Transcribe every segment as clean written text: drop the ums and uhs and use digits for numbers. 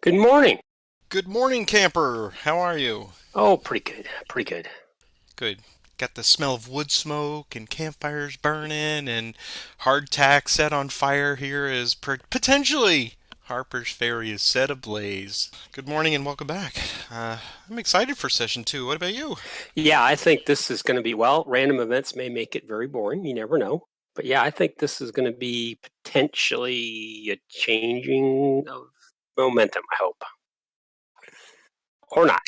Good morning. Good morning, camper. How are you? Oh, pretty good. Pretty good. Good. Got the smell of wood smoke and campfires burning and hardtack set on fire here as potentially Harper's Ferry is set ablaze. Good morning and welcome back. I'm excited for session two. What about you? Yeah, I think this is going to be, well, random events may make it very boring. You never know. But yeah, I think this is going to be potentially a changing of momentum, I hope. Or not.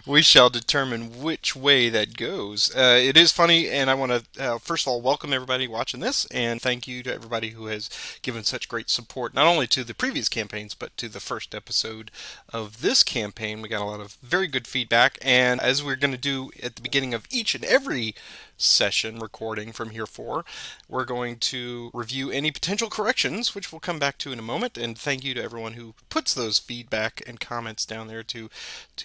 We shall determine which way that goes. It is funny, and I want to first of all welcome everybody watching this, and thank you to everybody who has given such great support, not only to the previous campaigns, but to the first episode of this campaign. We got a lot of very good feedback, and as we're going to do at the beginning of each and every session recording from here for, we're going to review any potential corrections, which we'll come back to in a moment. And thank you to everyone who puts those feedback and comments down there to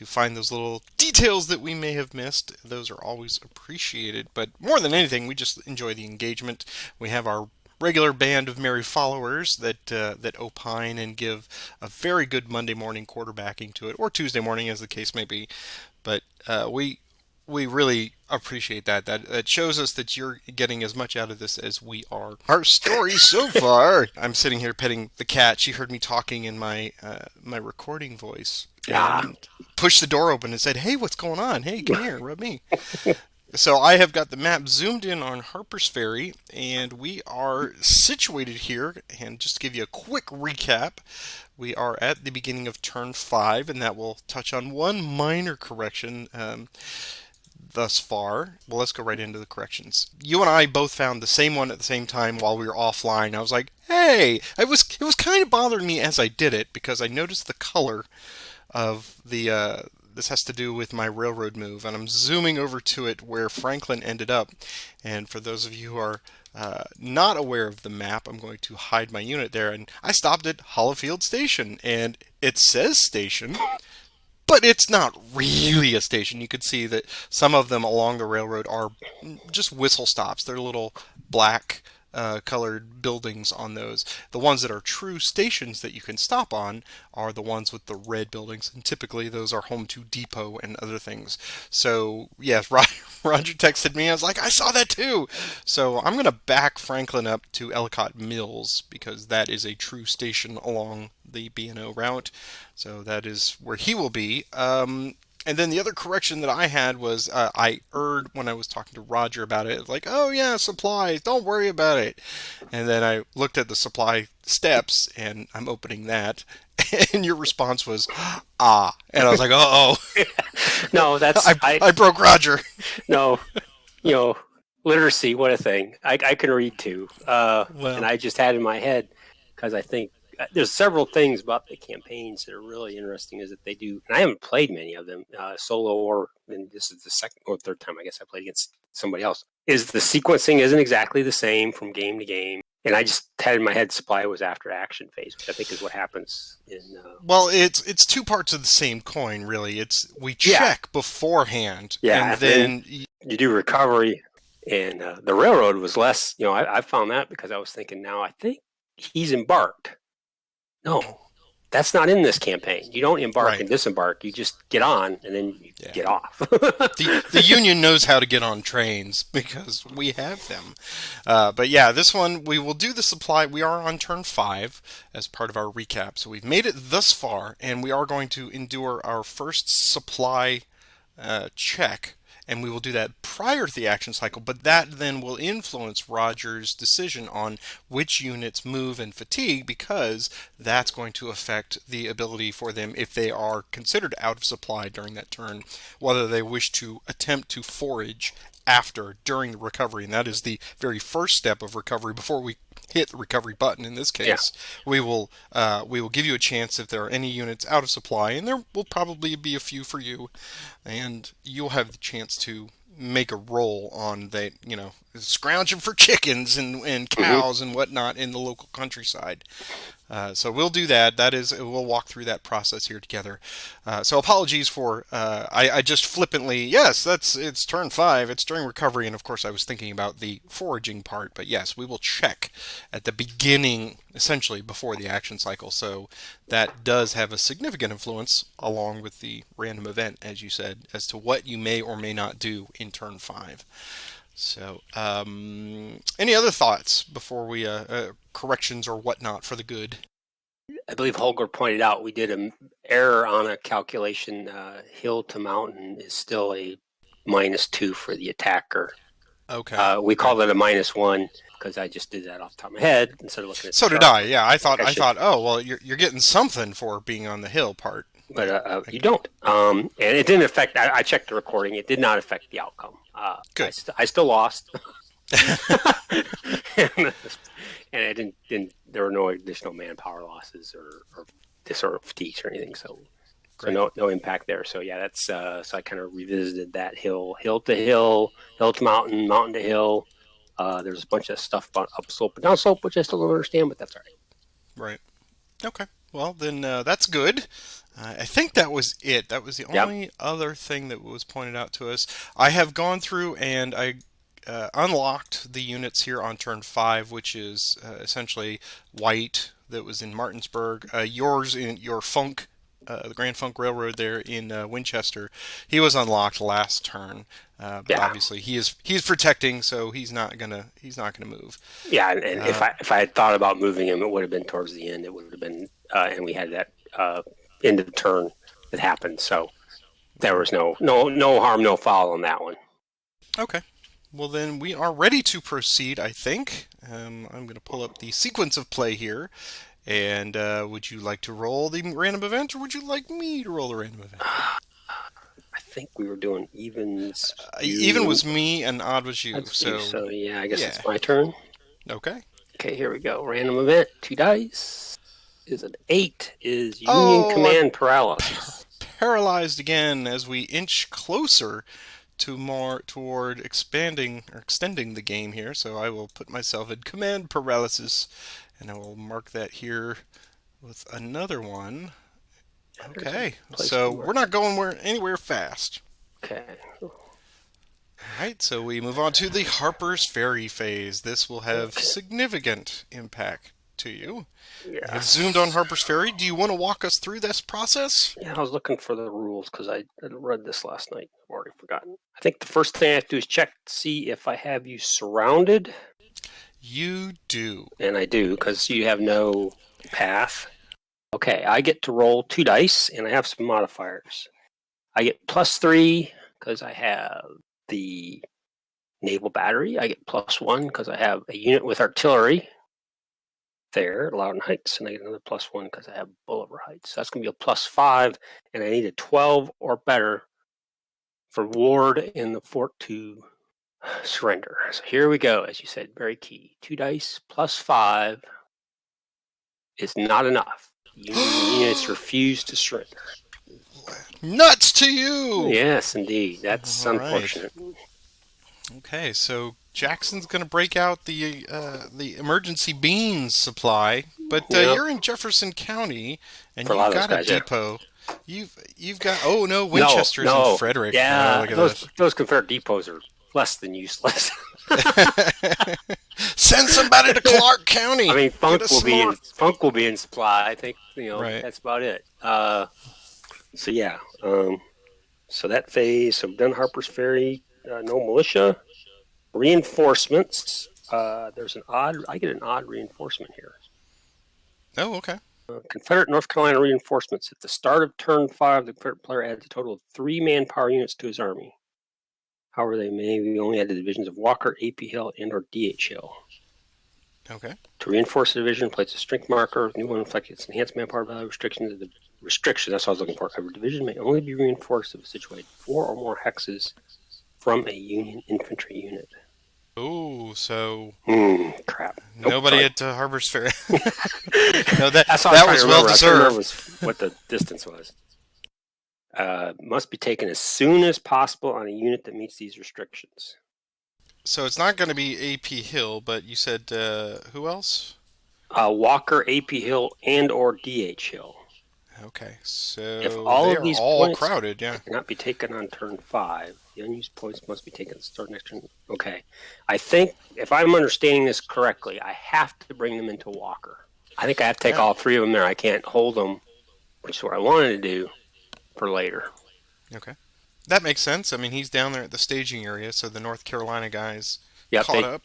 find those little details that we may have missed. Those are always appreciated. But more than anything, we just enjoy the engagement. We have our regular band of merry followers that opine and give a very good Monday morning quarterbacking to it, or Tuesday morning, as the case may be. But we really appreciate that. That shows us that you're getting as much out of this as we are. Our story so far. I'm sitting here petting the cat. She heard me talking in my recording voice Ah, and pushed the door open and said, "Hey, what's going on? Hey, come here, rub me." So I have got the map zoomed in on Harper's Ferry, and we are situated here. And just to give you a quick recap, we are at the beginning of turn 5, and that will touch on one minor correction thus far. Well, let's go right into the corrections. You and I both found the same one at the same time while we were offline. I was like, "Hey!" It was kind of bothering me as I did it because I noticed the color of the. This has to do with my railroad move, and I'm zooming over to it where Franklin ended up. And for those of you who are not aware of the map, I'm going to hide my unit there. And I stopped at Hollowfield Station, and it says station, but it's not really a station. You could see that some of them along the railroad are just whistle stops. They're little black colored buildings on those. The ones that are true stations that you can stop on are the ones with the red buildings, and typically those are home to Depot and other things. So, yes, Roger texted me. I was like, I saw that too. So, I'm going to back Franklin up to Ellicott Mills because that is a true station along the B&O route. So that is where he will be. And then the other correction that I had was I erred when I was talking to Roger about it. Like, oh yeah, supplies, don't worry about it. And then I looked at the supply steps and I'm opening that. And your response was, ah. And I was like, oh, no, I, I broke Roger. no, you know, literacy, what a thing. I can read too. And Well, I just had in my head, because I think there's several things about the campaigns that are really interesting is that they do, and I haven't played many of them solo or, and this is the second or third time I guess I played against somebody else, is the sequencing isn't exactly the same from game to game. And I just had in my head supply was after action phase, which I think is what happens in. well, it's two parts of the same coin, really. It's we Yeah, check beforehand, and yeah. And then then you do recovery, and the railroad was less. I found that because I was thinking now I think he's embarked. No, that's not in this campaign. You don't embark right, and disembark. You just get on and then you yeah. get off. The union knows how to get on trains because we have them. But yeah, this one we will do the supply. We are on turn 5 as part of our recap, so we've made it thus far, and we are going to endure our first supply check, and we will do that prior to the action cycle, but that then will influence Roger's decision on which units move and fatigue because that's going to affect the ability for them if they are considered out of supply during that turn, whether they wish to attempt to forage after during the recovery, and that is the very first step of recovery before we hit the recovery button. In this Yeah. case, we will give you a chance if there are any units out of supply, and there will probably be a few for you, and you'll have the chance to make a roll on that, scrounging for chickens and Hmm. cows and whatnot in the local countryside. So we'll do that. We'll walk through that process here together. So apologies for I just flippantly, yes, it's turn 5. It's during recovery, and of course I was thinking about the foraging part. But yes, we will check at the beginning, essentially before the action cycle. So that does have a significant influence, along with the random event, as you said, as to what you may or may not do in turn 5. So, any other thoughts before we corrections or whatnot for the good? I believe Holger pointed out we did an error on a calculation. Hill to mountain is still a -2 for the attacker. Okay. We Okay. called it a -1 because I just did that off the top of my head instead of looking at the So did chart. I. Yeah, I thought. I I should, thought. Oh well, you're getting something for being on the hill part. but you Like, don't. And it didn't affect. I checked the recording. It did not affect the outcome. good. I still lost, and I didn't. There were no additional manpower losses or this sort of fatigues or anything. So Great. no impact there. So yeah, that's so I kind of revisited that hill to hill, hill to mountain, mountain to hill. There's a bunch of stuff about up slope and down slope, which I still don't understand, but that's all right. Right. Okay. Well, then that's good. I think that was it. That was the Yep. only other thing that was pointed out to us. I have gone through and I unlocked the units here on turn 5, which is essentially white that was in Martinsburg. Yours in your Funk, the Grand Funk Railroad there in Winchester. He was unlocked last turn, but Yeah. obviously he's protecting, so he's not gonna move. Yeah. And Uh, if I had thought about moving him, it would have been towards the end. It would have been, and we had that end of the turn that happened. So there was no harm, no foul on that one. okay. Well, then we are ready to proceed, I think. I'm going to pull up the sequence of play here. And would you like to roll the random event, or would you like me to roll the random event? I think we were doing evens. Even You, was me, and odd was you. that's you. So, So yeah, I guess yeah. it's my turn. Okay. Okay, here we go. Random event, 2 dice. Is an 8. Is Union Oh, I'm Command Paralysis. paralyzed again as we inch closer to more toward expanding or extending the game here. So I will put myself in command paralysis, and I will mark that here with another one. There's a Okay, place to so mark. we're not going anywhere fast. Okay. All right, so we move on to the Harpers Ferry phase. This will have Okay. significant impact to you. I have zoomed on Yes. Harpers Ferry. Do you want to walk us through this process? Yeah, I was looking for the rules because I read this last night. I've already forgotten. I think the first thing I have to do is check to see if I have you surrounded, You do. and I do because you have no path. Okay, I get to roll 2 dice, and I have some modifiers. I get +3 because I have the naval battery. I get +1 because I have a unit with artillery there, Loudon Heights, and I get another +1 because I have Bolivar Heights. So that's going to be a +5, and I need a 12 or better for Ward in the fort to surrender. So here we go, as you said, very key. 2 dice +5 is not enough. Union units refuse to surrender. Nuts to you! Yes, indeed. That's All right. unfortunate. Okay, so Jackson's going to break out the emergency beans supply, but Yep. you're in Jefferson County, and For a lot you've of those got a guys, yeah. depot. You've got oh no, No, Winchester's in no. Frederick. Oh, Yeah, look at this. those Confederate depots are less than useless. Send somebody to Clark I County. mean, Get us some more. Funk will be in supply. I think Right. that's about it. So yeah, so that phase. So we've done Harper's Ferry. No militia reinforcements. There's an odd. I get an odd reinforcement here. Oh, okay. Confederate North Carolina reinforcements. At the start of turn 5, the Confederate player adds a total of 3 manpower units to his army. However, they may only add the divisions of Walker, AP Hill, and/or DH Hill. Okay. To reinforce the division, place a strength marker. New one reflects its enhanced manpower value restrictions. The restriction, that's what I was looking for. A division may only be reinforced if it's situated 4 or more hexes from a Union infantry unit. Oh, so Crap. Nope, nobody sorry. at Harper's Ferry. No, That's what I that was was trying to well remember. I couldn't remember deserved. what the distance was. Must be taken as soon as possible on a unit that meets these restrictions. So it's not going to be AP Hill, but you said who else? Walker, AP Hill, and or DH Hill. Okay, If so all they of are these all points crowded, yeah. cannot be taken on turn 5, the unused points must be taken at the start next turn. Okay. I think, if I'm understanding this correctly, I have to bring them into Walker. I think I have to take Yeah. all 3 of them there. I can't hold them, which is what I wanted to do, for later. Okay. That makes sense. I mean, he's down there at the staging area, so the North Carolina guys Yep, caught up.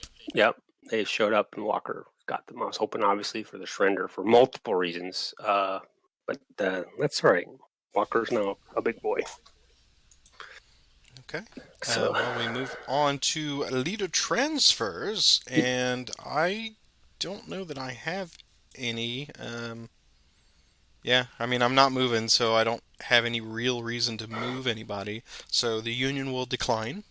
they showed up and Walker got them. I was hoping, obviously, for the surrender for multiple reasons, but that's all right. Walker's now a big boy. Okay. So, Well, we move on to leader transfers, and I don't know that I have any. Yeah, I mean, I'm not moving, so I don't have any real reason to move anybody. So the Union will decline.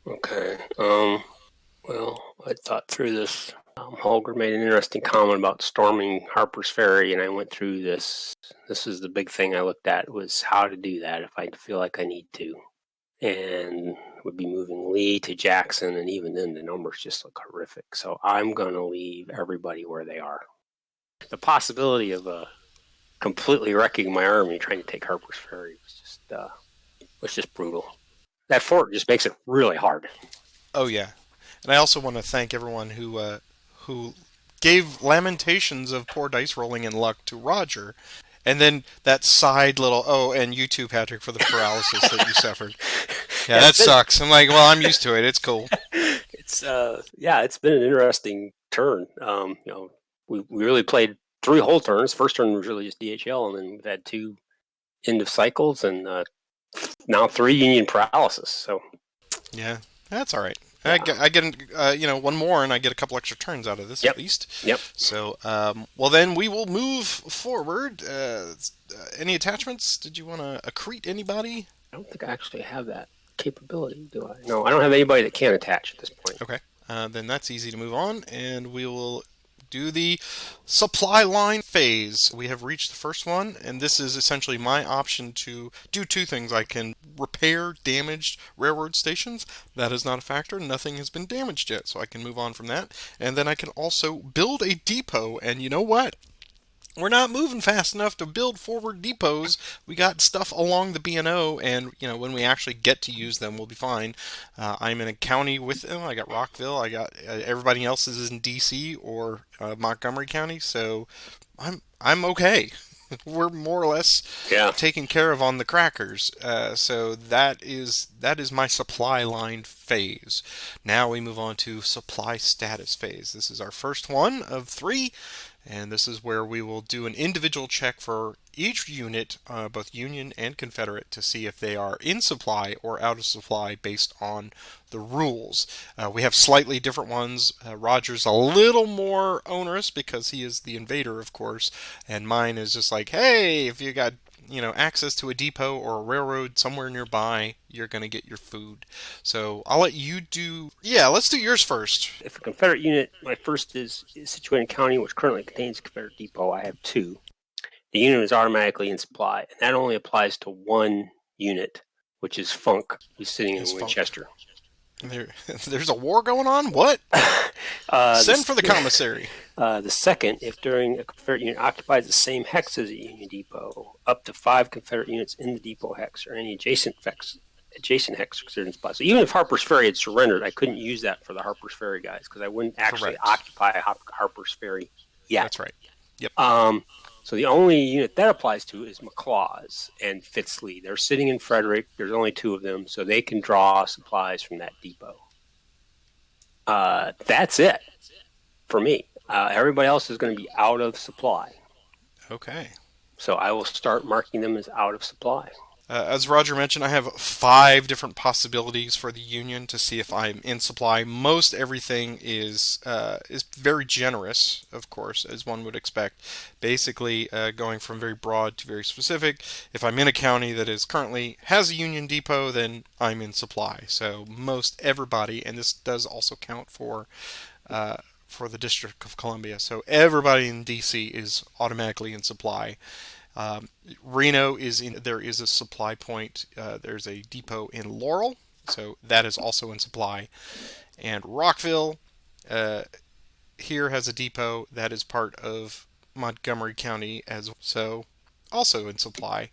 okay. Well, I thought through this. Holger made an interesting comment about storming Harper's Ferry, and I went through this. This is the big thing I looked at, was how to do that if I feel like I need to. And would be moving Lee to Jackson, and even then the numbers just look horrific. So I'm going to leave everybody where they are. The possibility of completely wrecking my army trying to take Harper's Ferry was just brutal. That fort just makes it really hard. Oh yeah, and I also want to thank everyone who gave lamentations of poor dice rolling and luck to Roger, and then that side little and you too, Patrick, for the paralysis that you suffered. Yeah, Yeah, that sucks. I'm like, well, I'm used to it. It's cool. it's been an interesting turn. We really played 3 whole turns. First turn was really just DHL, and then we've had 2 end of cycles, and now 3 Union paralysis. So Yeah, that's all right. yeah, I get one more, and I get a couple extra turns out of this yep, at least. yep. So, well, then we will move forward. Any attachments? Did you want to accrete anybody? I don't think I actually have that capability, do I? No, I don't have anybody that can attach at this point. Okay, then that's easy to move on, and we will do the supply line phase. We have reached the first one, and this is essentially my option to do 2 things. I can repair damaged railroad stations. That is not a factor. Nothing has been damaged yet, so I can move on from that. And then I can also build a depot, and you know what? We're not moving fast enough to build forward depots. We got stuff along the B&O, and when we actually get to use them, we'll be fine. I'm in a county with them. I got Rockville. I got everybody else is in D.C. or Montgomery County, so I'm okay. We're more or less Yeah. taken care of on the crackers. So that is my supply line phase. Now we move on to supply status phase. This is our first one of 3. And this is where we will do an individual check for each unit, both Union and Confederate, to see if they are in supply or out of supply based on the rules. We have slightly different ones. Roger's a little more onerous because he is the invader, of course, and mine is just like, hey, if you got access to a depot or a railroad somewhere nearby, you're going to get your food. So I'll let you do. Yeah, let's do yours first. If a Confederate unit, my first is situated in a county which currently contains a Confederate depot, I have 2. The unit is automatically in supply, and that only applies to 1 unit, which is Funk, who's sitting in Funk. Winchester. There's a war going on? What? Send for the commissary. The second, if during a Confederate unit occupies the same hex as a Union depot, up to 5 Confederate units in the depot hex or any adjacent hex are considered in supply. So even if Harper's Ferry had surrendered, I couldn't use that for the Harper's Ferry guys because I wouldn't actually occupy Harper's Ferry yet. That's right. Yep. So the only unit that applies to is McLaws and Fitzlee. They're sitting in Frederick. There's only 2 of them, so they can draw supplies from that depot. That's it for me. Everybody else is going to be out of supply. Okay. So I will start marking them as out of supply. As Roger mentioned, I have 5 different possibilities for the Union to see if I'm in supply. Most everything is very generous, of course, as one would expect. Basically, going from very broad to very specific. If I'm in a county that is currently has a Union depot, then I'm in supply. So most everybody, and this does also count for the District of Columbia. So everybody in D.C. is automatically in supply. Reno there is a supply point. There's a depot in Laurel, so that is also in supply. And Rockville, here has a depot that is part of Montgomery County as so also in supply.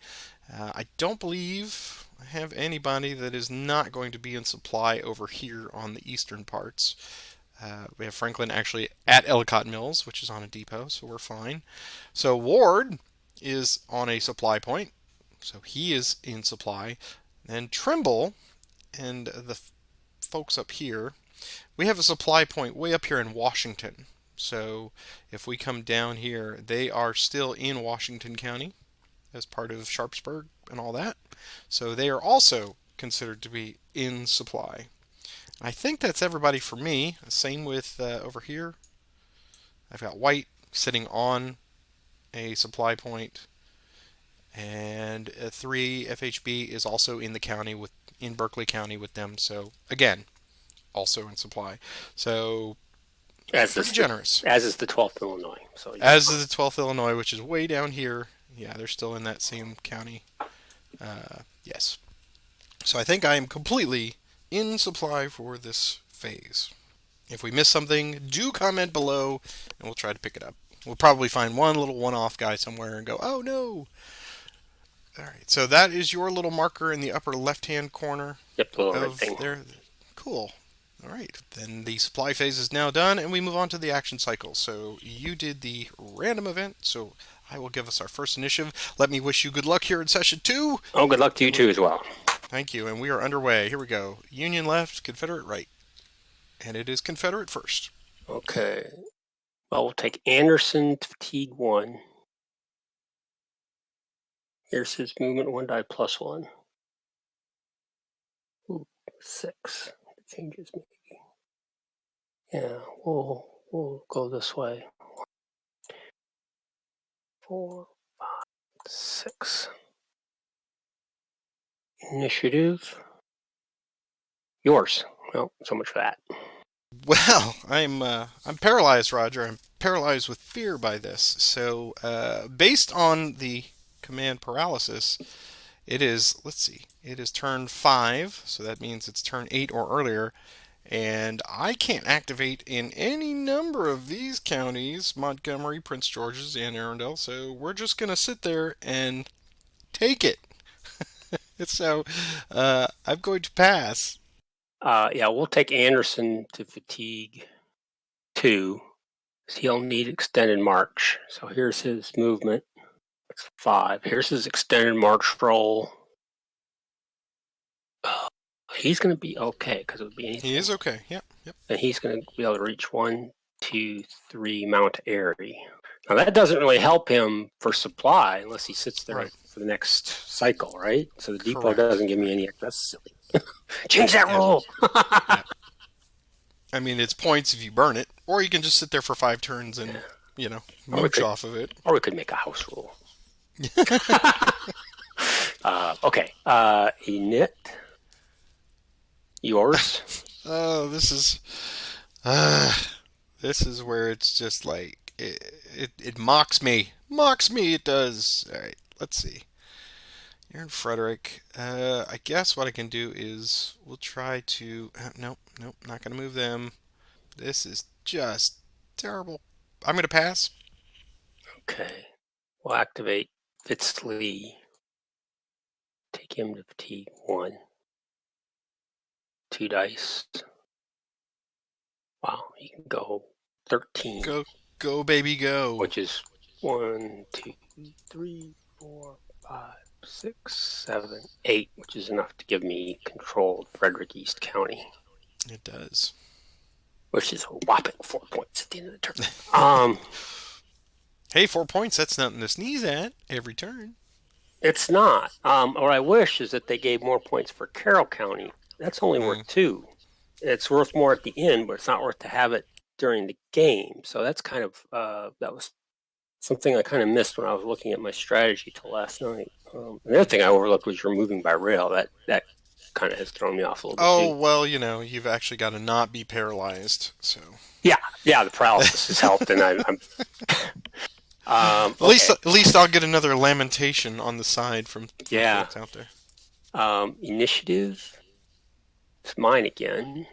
I don't believe I have anybody that is not going to be in supply over here on the eastern parts. We have Franklin actually at Ellicott Mills, which is on a depot, so we're fine. So Ward is on a supply point, so he is in supply. Then Trimble and the folks up here, we have a supply point way up here in Washington. So if we come down here, they are still in Washington County as part of Sharpsburg and all that. So they are also considered to be in supply. I think that's everybody for me. Same with over here. I've got White sitting on a supply point, and 3 FHB is also in the county with in Berkeley County with them. So again, also in supply. So pretty generous. As is the 12th Illinois. So As is the 12th Illinois, which is way down here. Yeah, they're still in that same county. Yes. So I think I am completely in supply for this phase. If we miss something, do comment below, and we'll try to pick it up. We'll probably find one little one-off guy somewhere and go, oh no! Alright, so that is your little marker in the upper left-hand corner yep, the little red of thing. there. Cool. Alright, then the supply phase is now done, and we move on to the action cycle. So you did the random event, so I will give us our first initiative. Let me wish you good luck here in session 2. Oh, good luck to you too as well. Thank you, and we are underway. Here we go. Union left, Confederate right. And it is Confederate first. Okay. Well, we'll take Anderson to fatigue 1. Here's his movement 1 die +1. Ooh, 6. It changes maybe. Yeah, we'll go this way. 4, 5, 6. Initiative. Yours. Well, so much for that. Well, I'm paralyzed, Roger. I'm paralyzed with fear by this. So, based on the command paralysis, it is, let's see, it is turn 5, so that means it's turn 8 or earlier, and I can't activate in any number of these counties, Montgomery, Prince George's, and Arundel, so we're just going to sit there and take it. So, I'm going to pass. Yeah, we'll take Anderson to fatigue 2. He'll need extended march. So here's his movement. It's 5. Here's his extended march roll. He's going to be okay because it would be anything. He is okay. Yep. And he's going to be able to reach 1, 2, 3 Mount Airy. Now that doesn't really help him for supply unless he sits there for the next cycle, right? So the depot doesn't give me any. That's silly. Change that rule. I mean, it's points if you burn it, or you can just sit there for 5 turns and mooch off of it. Or we could make a house rule. Okay, Enit. Yours. Oh, this is where it's just like it mocks me. Mocks me. It does. All right. Let's see. You're in Frederick. I guess what I can do is we'll try to. Nope. Not gonna move them. This is just terrible. I'm gonna pass. Okay. We'll activate Fitzlee. Take him to fatigue 1. 2 dice. Wow, he can go 13. Go, baby, go. Which is 1, 2, 3, 4, 5, 6, 7, 8, which is enough to give me control of Frederick East County. It does. Which is a whopping 4 points at the end of the turn. Hey, 4 points, that's nothing to sneeze at every turn. It's not. What I wish is that they gave more points for Carroll County. That's only worth 2. It's worth more at the end, but it's not worth to have it during the game. So that's kind of, that was something I kind of missed when I was looking at my strategy till last night. The other thing I overlooked was your moving by rail. That kind of has thrown me off a little bit. Oh, well, you've actually got to not be paralyzed, so. Yeah, the paralysis has helped, and I'm at least I'll get another lamentation on the side from folks out there. Initiative. It's mine again.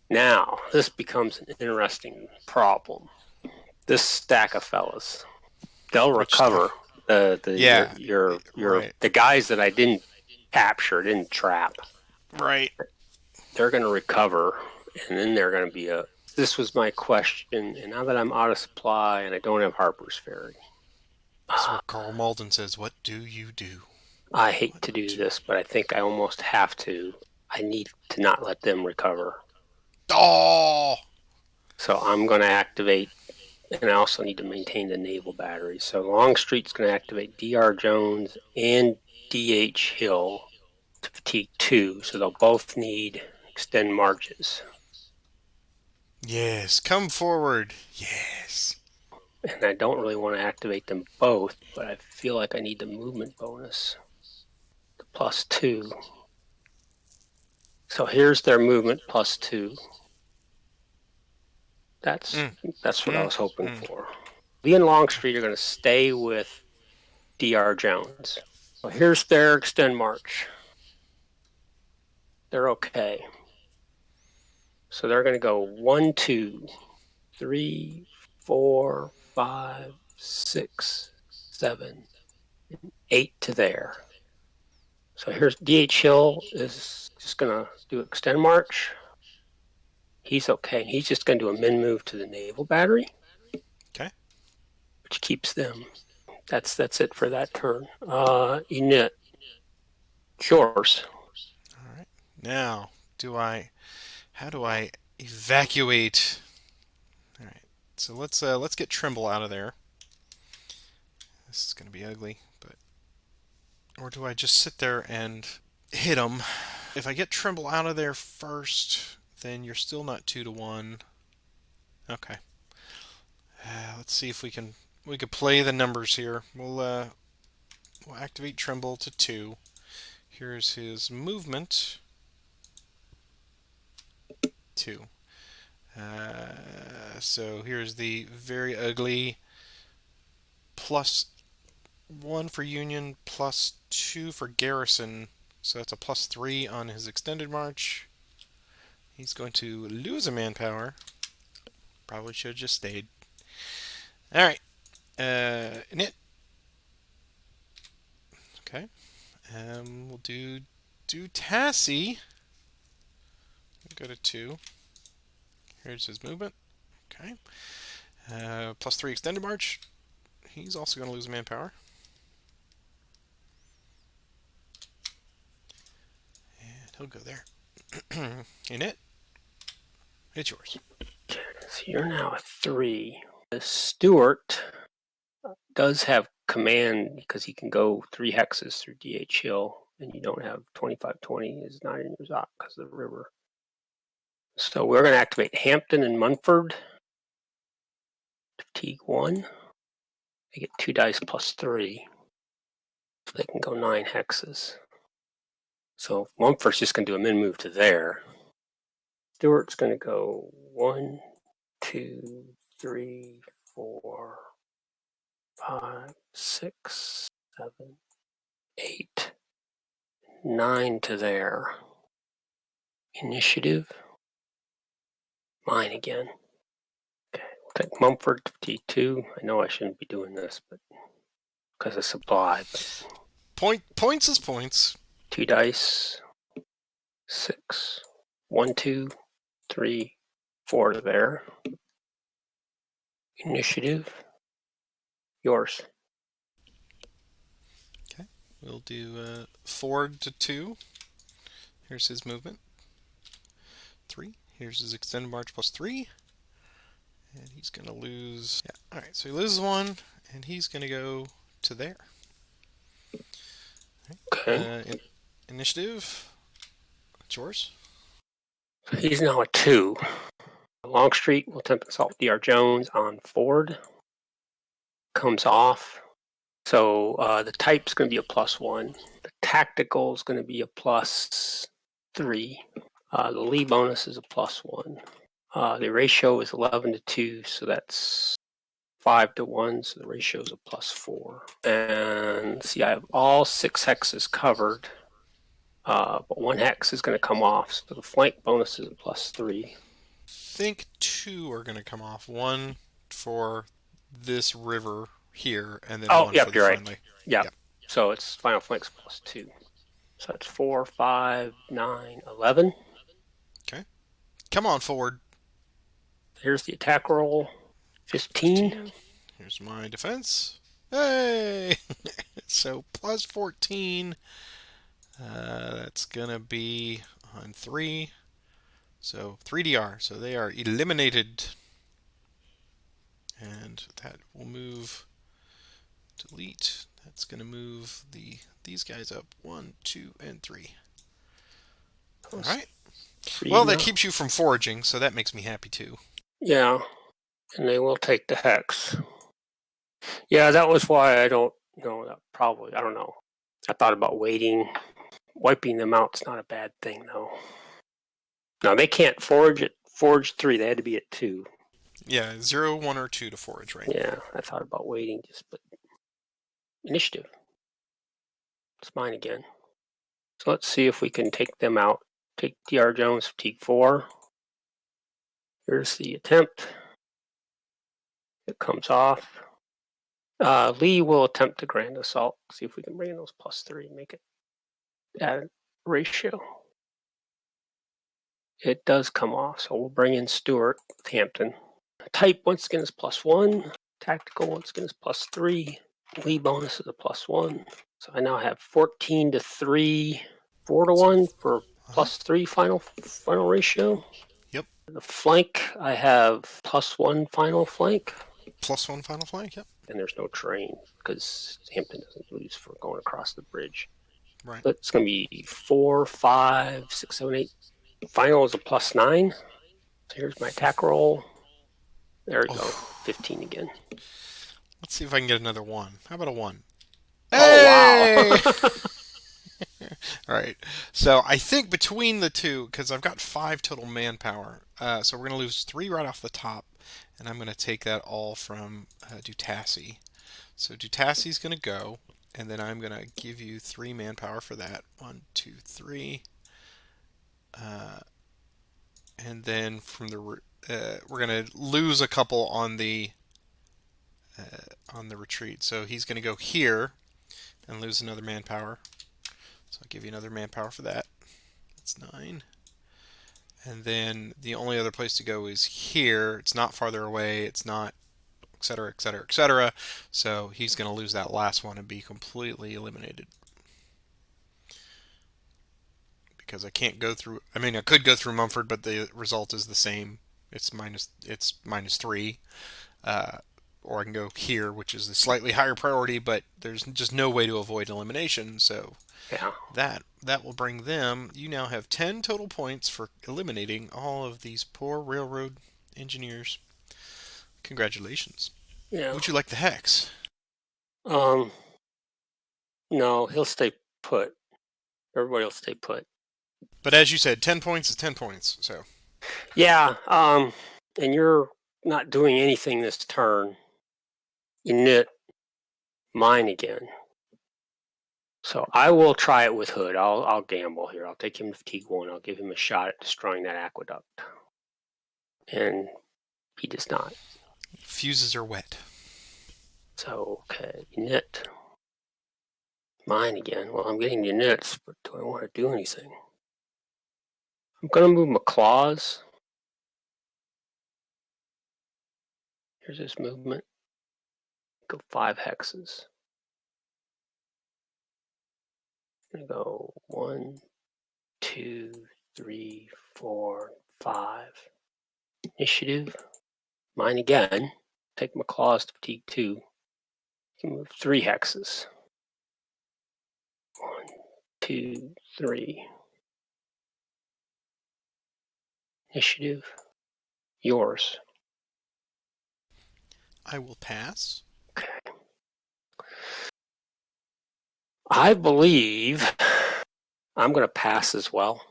Now, this becomes an interesting problem. This stack of fellas, they'll Which recover stack? Yeah, right, the guys that I didn't capture, didn't trap. right. They're going to recover, and then they're going to be a. This was my question, and now that I'm out of supply and I don't have Harper's Ferry, This is where Carl Malden says, "What do you do? I hate What to do do?" this, but I think I almost have to. I need to not let them recover. Oh, So I'm going to activate, and I also need to maintain the naval battery. So Longstreet's going to activate DR Jones and DH Hill to fatigue 2, so they'll both need extend marches. yes, come forward. Yes. And I don't really want to activate them both, but I feel like I need the movement bonus, the +2. So here's their movement +2. That's Mm, what I mm, was hoping mm. for. Lee and Longstreet are going to stay with DR Jones. So here's their extend march. They're okay. So they're going to go 1, 2, 3, 4, 5, 6, 7, 8 to there. So here's DH Hill is just going to do extend march. He's okay. He's just going to do a min move to the naval battery, Okay. which keeps them. That's it for that turn. Enid, it's yours. All right. Now, do I? How do I evacuate? All right. So let's get Trimble out of there. This is going to be ugly, but or do I just sit there and hit him? If I get Trimble out of there first, then you're still not 2-1. Okay. Let's see if we could play the numbers here. We'll activate Trimble to 2. Here's his movement 2. So here's the very ugly +1 for Union, +2 for Garrison. So that's a +3 on his extended march. He's going to lose a manpower. Probably should have just stayed. All right. Knit. Okay. We'll do Tassie. We'll go to 2. Here's his movement. Okay. +3 extended march. He's also going to lose manpower. And he'll go there. In it. It's yours. So you're now a 3. Stewart does have command because he can go 3 hexes through DH Hill, and you don't have 2520 is not in your Zoc because of the river. So we're going to activate Hampton and Munford. Fatigue 1. They get 2 dice +3. So they can go 9 hexes. So Munford's just going to do a min move to there. Stewart's going to go 1, 2, 3, 4, 5, 6, 7, 8, 9 to there. Initiative. Mine again. Okay, we'll take Mumford to T2. I know I shouldn't be doing this, but because of supply. But Points is points. 2 dice. 6. 1, 2, 3, 4 to there. Initiative. Yours. Okay. We'll do Ford to 2. Here's his movement. 3. Here's his extended march +3. And he's going to lose. Yeah. All right. So he loses 1, and he's going to go to there. Okay. Initiative. It's yours. So he's now a 2. Longstreet will attempt to assault DR Jones on Ford. Comes off. So the type's going to be a +1. The tactical is going to be a +3. The Lee bonus is a +1. The ratio is 11 to 2, so that's 5 to 1, so the ratio is a +4. And see, I have all 6 hexes covered, but 1 hex is going to come off, so the flank bonus is a +3. think 2 are going to come off. One for this river here, and then Oh, one for yep, the you're right. friendly. Yep. Yep. So it's final flanks plus 2. So it's 4, 5, 9, 11. Okay. Come on forward. Here's the attack roll. 15. 15. Here's my defense. Hey! So plus 14. That's going to be on 3. So 3 DR. So they are eliminated. And that will move. Delete. That's going to move these guys up 1, 2, and 3. All right. Well, that keeps you from foraging, so that makes me happy too. Yeah, and they will take the hex. Yeah, that was why I don't know. That probably, I don't know. I thought about waiting. Wiping them out's not a bad thing, though. No, they can't forage at forage 3. They had to be at 2. Yeah, 0, 1, or 2 to forage, right? Yeah, I thought about waiting, but initiative. It's mine again. So let's see if we can take them out. Take DR Jones, fatigue 4. Here's the attempt. It comes off. Lee will attempt the grand assault. See if we can bring in those plus 3, make it at a ratio. It does come off, so we'll bring in Stewart with Hampton. Type once again is plus 1. Tactical once again is plus 3. Lee bonus is a plus 1. So I now have 14 to 3, 4 to 1 for plus 3 final ratio. Yep. The flank, I have plus 1 final flank. Plus 1 final flank, yep. And there's no terrain because Hampton doesn't lose for going across the bridge. Right. But it's going to be 4, 5, 6, 7, 8. Final is a plus 9. So here's my attack roll. There we go. 15 again. Let's see if I can get another 1. How about a 1? Oh, Hey! wow. All right. So I think between the two, because I've got 5 total manpower, so we're going to lose 3 right off the top, and I'm going to take that all from Dutassi. So Dutassi's going to go, and then I'm going to give you 3 manpower for that. 1, 2, 3. And then from the we're going to lose a couple on the retreat. So he's going to go here and lose another manpower. So I'll give you another manpower for that. That's 9. And then the only other place to go is here. It's not farther away. It's not, etc., etc., etc. So he's going to lose that last one and be completely eliminated. Because I can't go through. I mean, I could go through Mumford, but the result is the same. It's minus 3. Or I can go here, which is the slightly higher priority, but there's just no way to avoid elimination. So Yeah. that will bring them. You now have 10 total points for eliminating all of these poor railroad engineers. Congratulations. Yeah. Would you like the hex? No, he'll stay put. Everybody will stay put. But as you said, 10 points is 10 points. So Yeah. And you're not doing anything this turn. You knit mine again. So I will try it with Hood. I'll gamble here. I'll take him to fatigue 1. I'll give him a shot at destroying that aqueduct. And he does not. fuses are wet. So, okay, knit. Mine again. Well, I'm getting the knits, but do I want to do anything? I'm going to move my claws. Here's his movement. Go 5 hexes. I'm going to go 1, 2, 3, 4, 5. Initiative. Mine again. Take my claws to fatigue 2. You can move 3 hexes. 1, 2, 3. Initiative. Yours. I will pass. Okay. I believe I'm going to pass as well.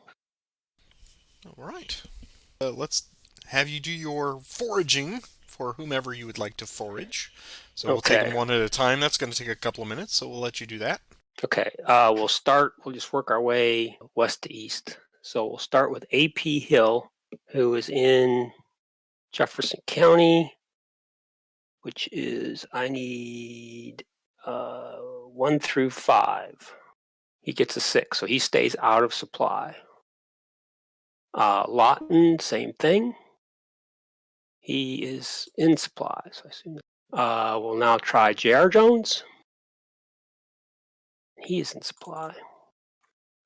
All right. Let's have you do your foraging for whomever you would like to forage. So we'll take them one at a time. That's going to take a couple of minutes, so we'll let you do that. Okay. We'll just work our way west to east. So we'll start with AP Hill. who is in Jefferson County, which is I need 1 through 5. He gets a 6, so he stays out of supply. Lawton, same thing. He is in supply, so I assume. We'll now try J.R. Jones. He is in supply.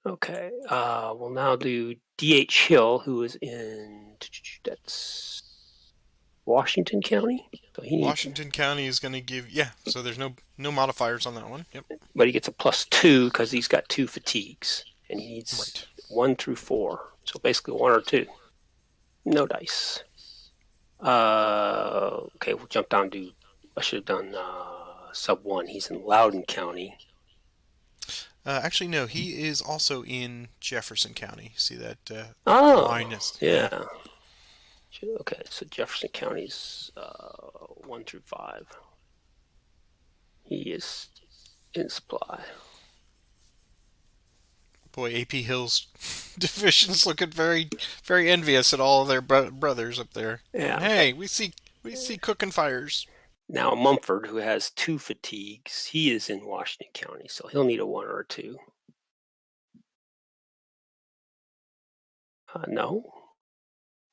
Okay. We'll now do D.H. Hill, who is in that's Washington County. So he needs, Washington County is going to give, so there's no modifiers on that one. Yep. but he gets a +2 because he's got 2 fatigues, and he needs Right. 1 through 4. So basically 1 or 2. No dice. Okay, we'll jump down to. I should have done sub 1. He's in Loudoun County. Actually, no, he is also in Jefferson County. See that minus? Yeah. Okay, so Jefferson County's 1 through 5. He is in supply. Boy, AP Hill's division's looking very, very envious at all of their brothers up there. Yeah. Hey, we see cooking fires. Now Mumford, who has 2 fatigues, he is in Washington County, so he'll need a 1 or a 2. No.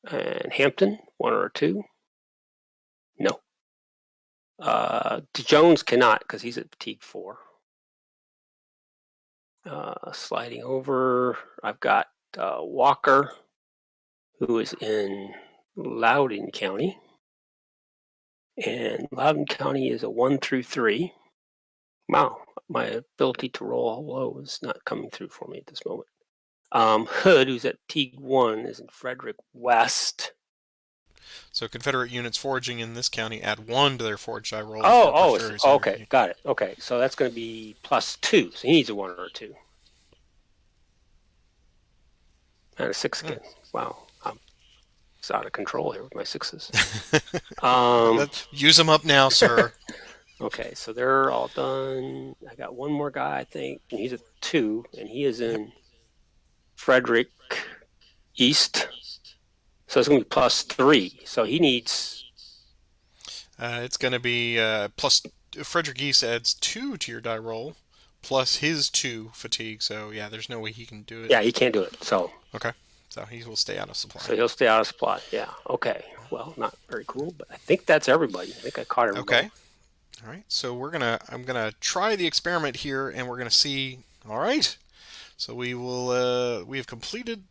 And Hampton, 1 or a 2. No. Jones cannot because he's at fatigue 4. Sliding over, I've got Walker, who is in Loudoun County. And Loudoun County is a 1 through 3. Wow, my ability to roll low is not coming through for me at this moment. Hood, who's at fatigue 1, is in Frederick West. So Confederate units foraging in this county add 1 to their forage die roll. Okay, got it. Okay, so that's going to be +2. So he needs a 1 or a 2. And a 6 again. Wow, it's out of control here with my 6s. Use them up now, sir. Okay, so they're all done. I got one more guy, I think, and he's at 2, and he is in Frederick East. So it's going to be +3. So he needs. It's going to be plus. Frederick East adds 2 to your die roll, plus his 2 fatigue. So yeah, there's no way he can do it. Yeah, he can't do it. So. Okay. So he will stay out of supply. So he'll stay out of supply. Yeah. Okay. Well, not very cool, but I think that's everybody. I think I caught everybody. Okay. All right. So I'm gonna try the experiment here, and we're gonna see. All right. So we have completed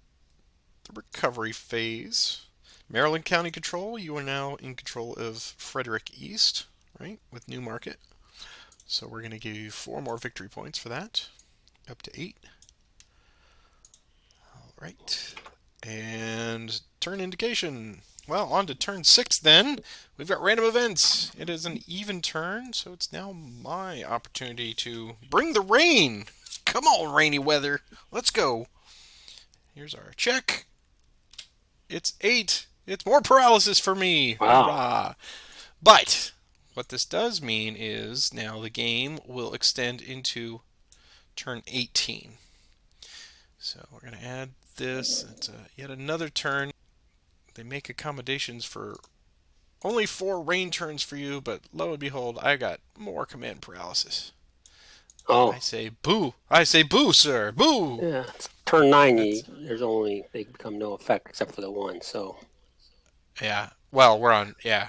the recovery phase. Maryland County Control, you are now in control of Frederick East, right, with Newmarket. So we're going to give you 4 more victory points for that, up to 8. All right. And turn indication. Well, on to turn 6 then. We've got random events. It is an even turn, so it's now my opportunity to bring the rain. Come on, rainy weather. Let's go. Here's our check. It's 8. It's more paralysis for me. Wow. Hurrah. But what this does mean is now the game will extend into turn 18. So we're going to add this. It's yet another turn. They make accommodations for only 4 rain turns for you, but lo and behold, I got more command paralysis. Oh. I say boo. I say boo, sir. Boo. Yeah. It's turn 9, they become no effect except for the 1. So. Yeah. Well, we're on. Yeah.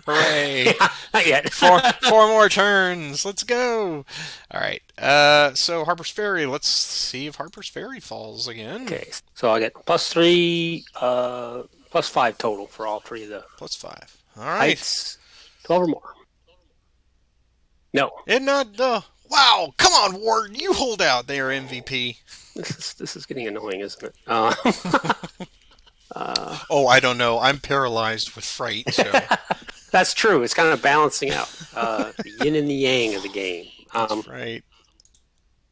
Hooray! Not yet. 4 more turns. Let's go. All right. So Harper's Ferry. Let's see if Harper's Ferry falls again. Okay. So I get +3, +5 total for all 3 of the. +5. All right. Heights, 12 or more. No. And not the. Wow! Come on, Ward. You hold out. They are MVP. This is getting annoying, isn't it? Oh, I don't know. I'm paralyzed with fright. So. That's true. It's kind of balancing out the yin and the yang of the game. That's right.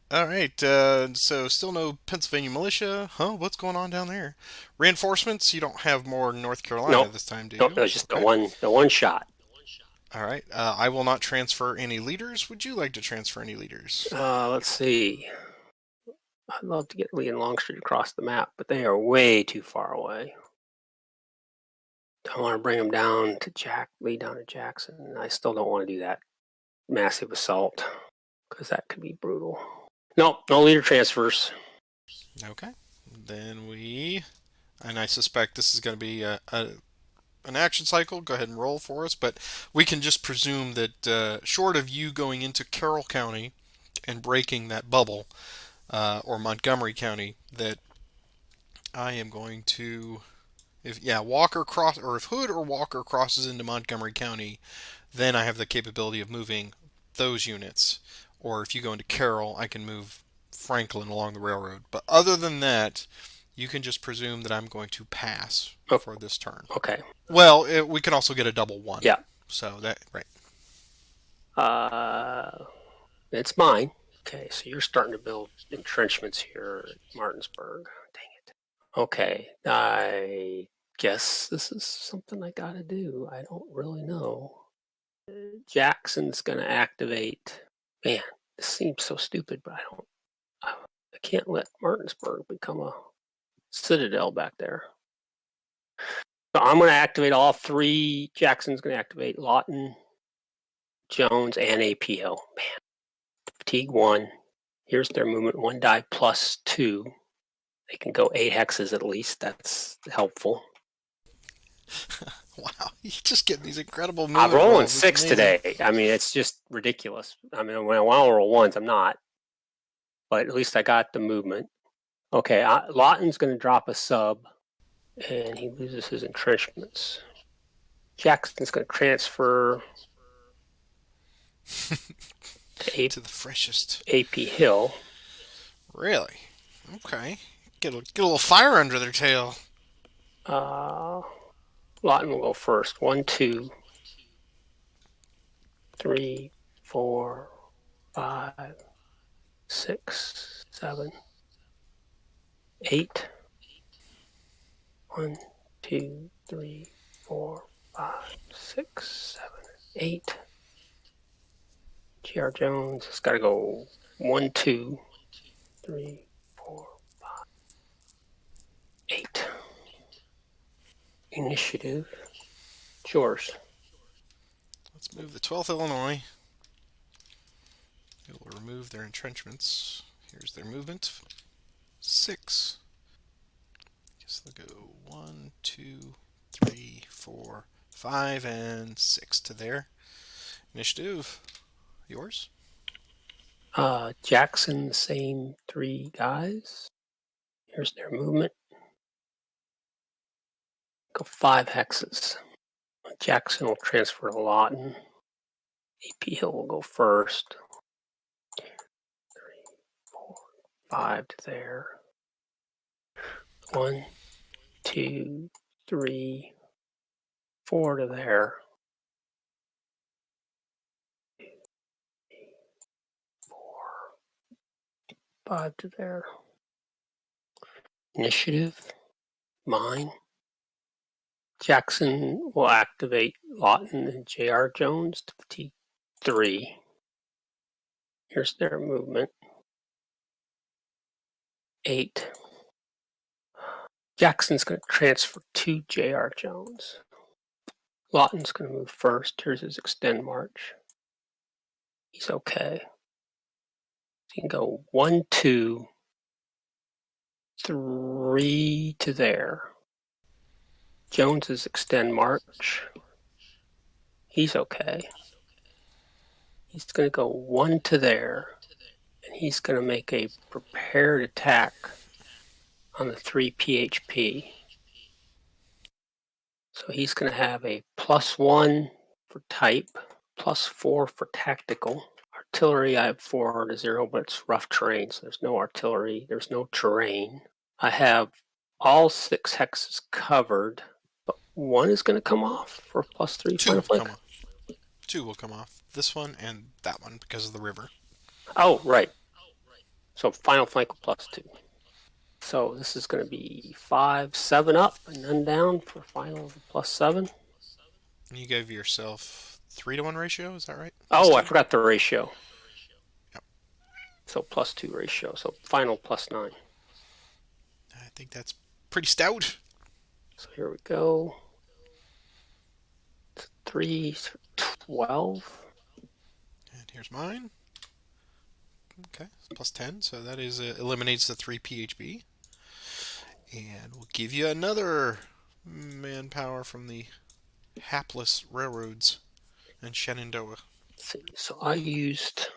All right. So still no Pennsylvania militia. Huh? What's going on down there? Reinforcements. You don't have more North Carolina this time, do you? No, it's just the one shot. All right. I will not transfer any leaders. Would you like to transfer any leaders? Let's see. I'd love to get Lee and Longstreet across the map, but they are way too far away. I want to bring them down to lead down to Jackson. I still don't want to do that massive assault because that could be brutal. Nope, no leader transfers. Okay. Then and I suspect this is going to be an action cycle. Go ahead and roll for us, but we can just presume that short of you going into Carroll County and breaking that bubble, or Montgomery County, that I am going to, if Walker cross, or if Hood or Walker crosses into Montgomery County, then I have the capability of moving those units. Or if you go into Carroll, I can move Franklin along the railroad. But other than that, you can just presume that I'm going to pass Oh, for this turn. okay. Well, we can also get a double one. Yeah. So that, right. It's mine. Okay, so you're starting to build entrenchments here at Martinsburg. Dang it. Okay, I guess this is something I gotta do. I don't really know. Jackson's gonna activate. Man, this seems so stupid, but I can't let Martinsburg become a citadel back there. So I'm gonna activate all three. Jackson's gonna activate Lawton, Jones, and APL. Man, fatigue 1. Here's their movement. 1 die plus 2. They can go 8 hexes at least. That's helpful. Wow, you're just getting these incredible I'm movement rolling rolls. 6 today. I mean, it's just ridiculous. I mean, when I want to roll 1s, I'm not. But at least I got the movement. Okay, Lawton's going to drop a sub, and he loses his entrenchments. Jackson's going to transfer To the freshest. AP Hill. Really? Okay. Get a little fire under their tail. Lawton will go first. 1, 2, 3, 4, 5, 6, 7, 8. 1, 2, 3, 4, 5, 6, 7, 8. G.R. Jones has got to go 1, 2, 3, 4, 5, 8. Initiative. It's yours. Let's move the 12th Illinois. It will remove their entrenchments. Here's their movement. 6. Guess they'll go 1, 2, 3, 4, 5, and 6 to their initiative. Yours? Jackson, the same 3 guys. Here's their movement. Go 5 hexes. Jackson will transfer to Lawton. AP Hill will go first. 3, 4, 5 to there. 1, 2, 3, 4 to there. 4, 5 to there. Initiative. Mine. Jackson will activate Lawton and J.R. Jones to fatigue 3. Here's their movement. 8. Jackson's going to transfer to J.R. Jones. Lawton's going to move first. Here's his extend march. He's okay. He can go 1, 2, 3 to there. Jones's extend march. He's okay. He's going to go 1 to there, and he's going to make a prepared attack on the 3 PHP. So he's going to have a +1 for type, +4 for tactical. Artillery, I have 4 to 0, but it's rough terrain, so there's no artillery. There's no terrain. I have all 6 hexes covered, but 1 is going to come off for +3 final flank. 2 will come off. This one and that one because of the river. Oh, right. So final flank with +2. So this is going to be 5, 7 up, and none down for final of +7. You gave yourself 3-to-1 ratio, is that right? Oh, I forgot the ratio. Yep. So +2 ratio. So final +9. I think that's pretty stout. So here we go. 3, 12. And here's mine. Okay, plus 10, so that is eliminates the 3 PHB. And we'll give you another manpower from the hapless railroads and Shenandoah. Let's see. So I used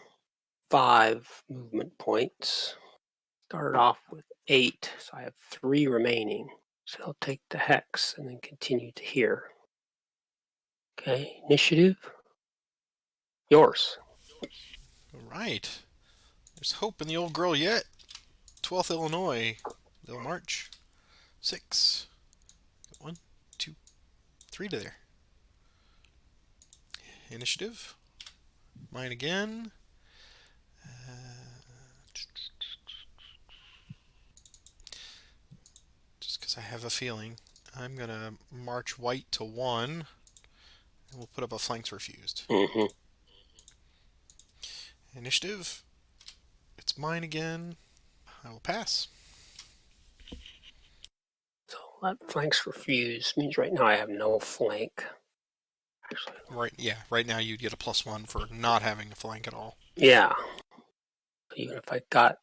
5 movement points. Started off with 8, so I have 3 remaining. So I'll take the hex and then continue to here. Okay, initiative. Yours. All right. There's hope in the old girl yet. 12th Illinois. They'll march. 6. 1, 2, 3 to there. Initiative. Mine again. Just because I have a feeling. I'm going to march white to 1. And we'll put up a flanks refused. Mm-hmm. Initiative. It's mine again. I will pass. So that flanks refused means right now I have no flank. Actually, Right now you'd get a +1 for not having a flank at all. yeah. Even if I got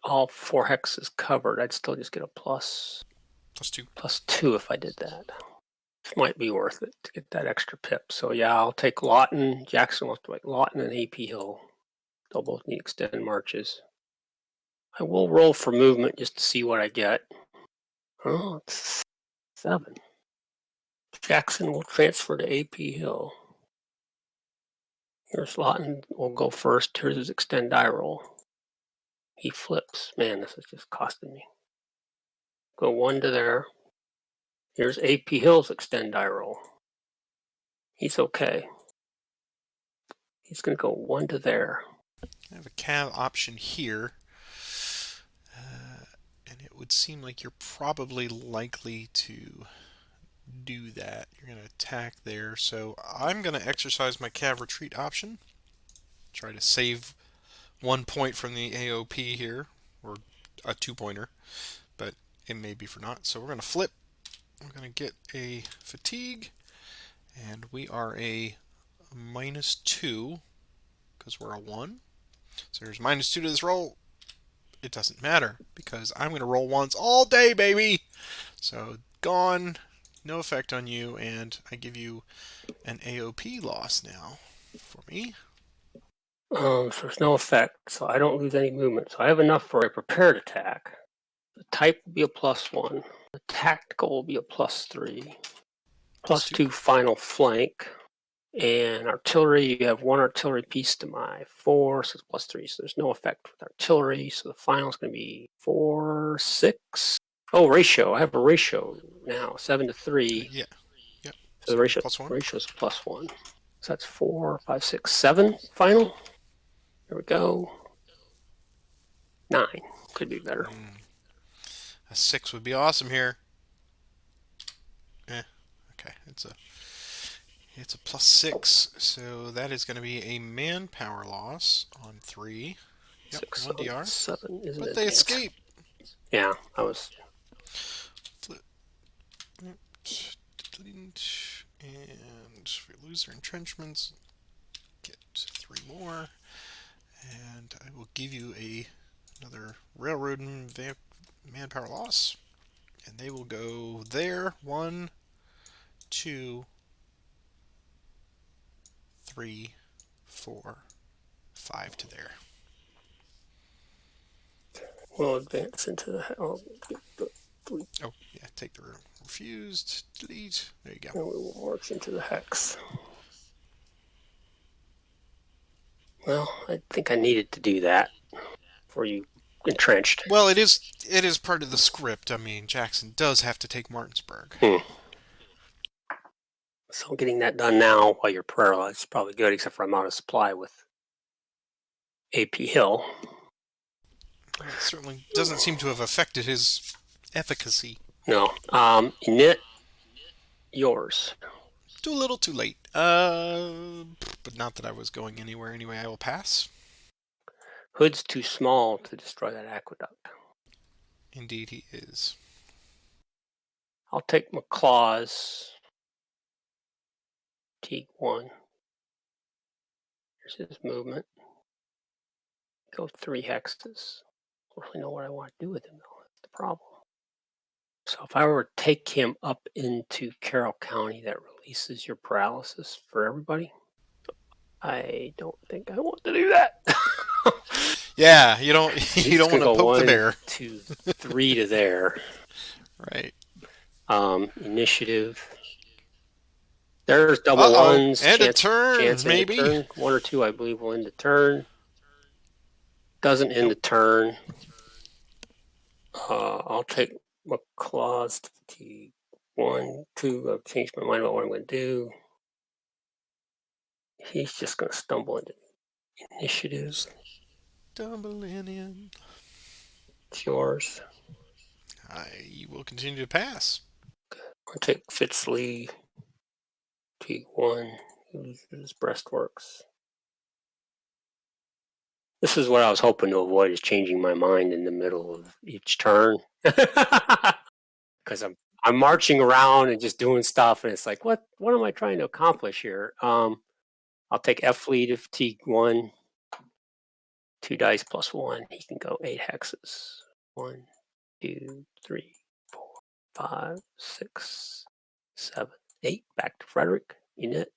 all 4 hexes covered, I'd still just get a +2. +2 if I did that. It might be worth it to get that extra pip. So yeah, I'll take Lawton. Jackson will have to wait. Lawton and AP Hill. They'll both need extended marches. I will roll for movement just to see what I get. Oh, it's 7. Jackson will transfer to AP Hill. Here's Lawton will go first. Here's his extend die roll. He flips. Man, this is just costing me. Go 1 to there. Here's AP Hill's extend die roll. He's okay. He's going to go 1 to there. I have a cav option here. And it would seem like you're probably likely to do that. You're going to attack there. So I'm going to exercise my cav retreat option. Try to save 1 point from the AOP here. Or a 2-pointer. But it may be for naught. So we're going to flip. We're going to get a fatigue. And we are a -2. Because we're a 1. So there's -2 to this roll. It doesn't matter because I'm going to roll once all day, baby. So gone, no effect on you, and I give you an AOP loss now for me. So there's no effect, so I don't lose any movement. So I have enough for a prepared attack. The type will be a +1. The tactical will be a +3. +2 final flank. And artillery, you have 1 artillery piece to my 4, so it's +3. So there's no effect with artillery. So the final is going to be 4, 6. Oh, ratio. I have a ratio now, 7 to 3. Yeah. Yep. So the ratio is +1. So that's 4, 5, 6, 7 final. There we go. 9. Could be better. A 6 would be awesome here. Okay. It's a +6, so that is going to be a manpower loss on 3. Yep, 6 1 DR. 7 isn't it? But they escape. Yeah, I was. Flip. And we lose their entrenchments. Get 3 more. And I will give you another railroad manpower loss. And they will go there. 1, 2, 3, 4, 5 to there. We'll advance into the. Oh, yeah, take the refused, delete. There you go. And we will march into the hex. Well, I think I needed to do that before you entrenched. Well, it is part of the script. I mean, Jackson does have to take Martinsburg. So getting that done now while you're paralyzed is probably good, except for I'm out of supply with AP Hill. It certainly doesn't seem to have affected his efficacy. No. Init, yours. Too little, too late. But not that I was going anywhere anyway. I will pass. Hood's too small to destroy that aqueduct. Indeed, he is. I'll take McClaw's fatigue 1. Here's his movement. Go 3 hexes. I don't really know what I want to do with him, though. That's the problem. So if I were to take him up into Carroll County, that releases your paralysis for everybody. I don't think I want to do that. Yeah, you don't He's want to gonna go poke the 1, bear. 2, 3 to there. Right. Initiative. There's double Uh-oh. ones. And a Chance turn, end the maybe. turn. 1 or 2, I believe, will end the turn. Doesn't end the turn. I'll take my claws to fatigue 1, 2. I've changed my mind about what I'm going to do. He's just going to stumble into initiative. Stumbling in. It's yours. I will continue to pass. I'll take Fitzlee. Fatigue 1. He loses his breastworks. This is what I was hoping to avoid, is changing my mind in the middle of each turn. Because I'm marching around and just doing stuff, and it's like, what am I trying to accomplish here? I'll take F lead to fatigue 1, 2 dice plus 1. He can go 8 hexes. 1, 2, 3, 4, 5, 6, 7, 8. Back to Frederick. Unit.